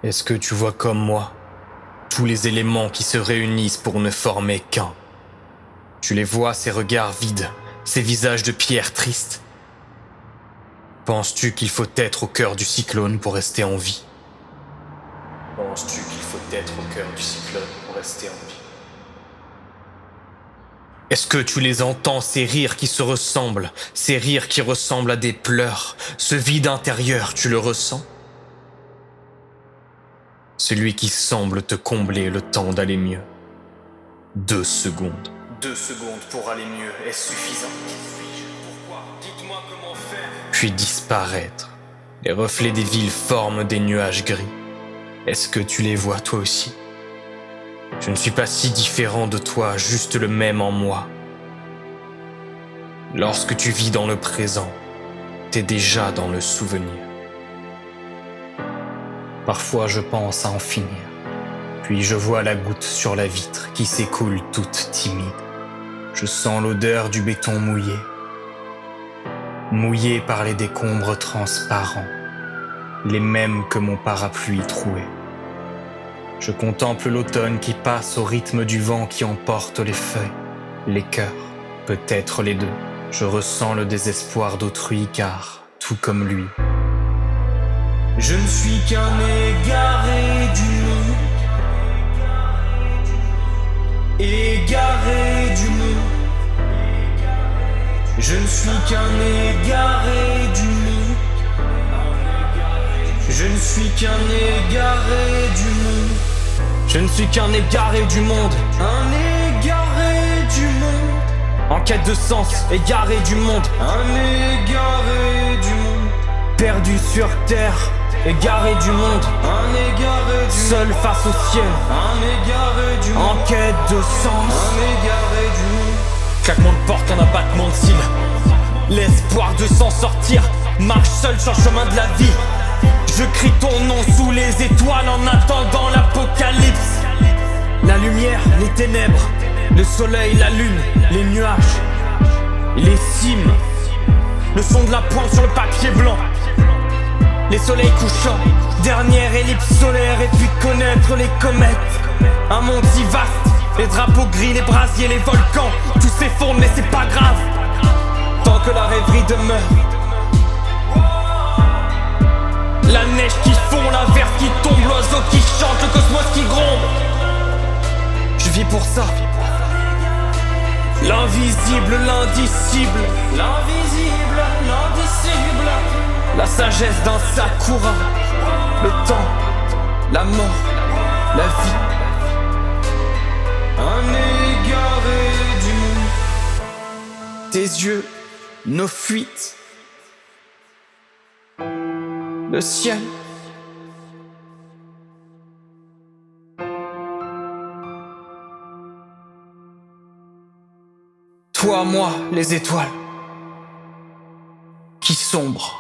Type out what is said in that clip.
Est-ce que tu vois comme moi tous les éléments qui se réunissent pour ne former qu'un? Tu les vois, ces regards vides, ces visages de pierre tristes? Penses-tu qu'il faut être au cœur du cyclone pour rester en vie? Penses-tu qu'il faut être au cœur du cyclone pour rester en vie? Est-ce que tu les entends, ces rires qui se ressemblent, ces rires qui ressemblent à des pleurs? Ce vide intérieur, tu le ressens? Celui qui semble te combler le temps d'aller mieux. 2 secondes. 2 secondes pour aller mieux, est-ce suffisant? Pourquoi? Dites-moi comment faire. Puis disparaître. Les reflets des villes forment des nuages gris. Est-ce que tu les vois toi aussi? Je ne suis pas si différent de toi, juste le même en moi. Lorsque tu vis dans le présent, t'es déjà dans le souvenir. Parfois je pense à en finir, puis je vois la goutte sur la vitre qui s'écoule toute timide. Je sens l'odeur du béton mouillé, mouillé par les décombres transparents, les mêmes que mon parapluie troué. Je contemple l'automne qui passe au rythme du vent qui emporte les feuilles, les cœurs, peut-être les deux. Je ressens le désespoir d'autrui car, tout comme lui, je ne suis qu'un égaré du monde, égaré du monde. Je ne suis qu'un égaré du monde. Je ne suis qu'un égaré du monde. Je ne suis qu'un égaré du monde. Un égaré du monde. En quête de sens, égaré du monde. Un égaré du monde. Perdu sur terre, égaré du monde. Un égaré du monde. Seul face au ciel. Un égaré du monde. En quête de sens. Un égaré du monde. Claquement de porte, un abattement de cils. L'espoir de s'en sortir. Marche seul sur le chemin de la vie. Je crie ton nom sous les étoiles en attendant l'apocalypse. La lumière, les ténèbres, le soleil, la lune, les nuages, les cimes, le son de la pointe sur le papier blanc, les soleils couchants, dernière ellipse solaire et puis connaître les comètes. Un monde si vaste, les drapeaux gris, les brasiers, les volcans, tout s'effondre mais c'est pas grave, tant que la rêverie demeure. La neige qui fond, la verre qui tombe, l'oiseau qui chante, le cosmos qui gronde. Je vis pour ça. L'invisible, l'indicible. L'invisible, l'indicible. La sagesse d'un sakura. Le temps, la mort, la vie. Un égaré du monde. Tes yeux, nos fuites. Le ciel. Toi, moi, les étoiles qui sombrent.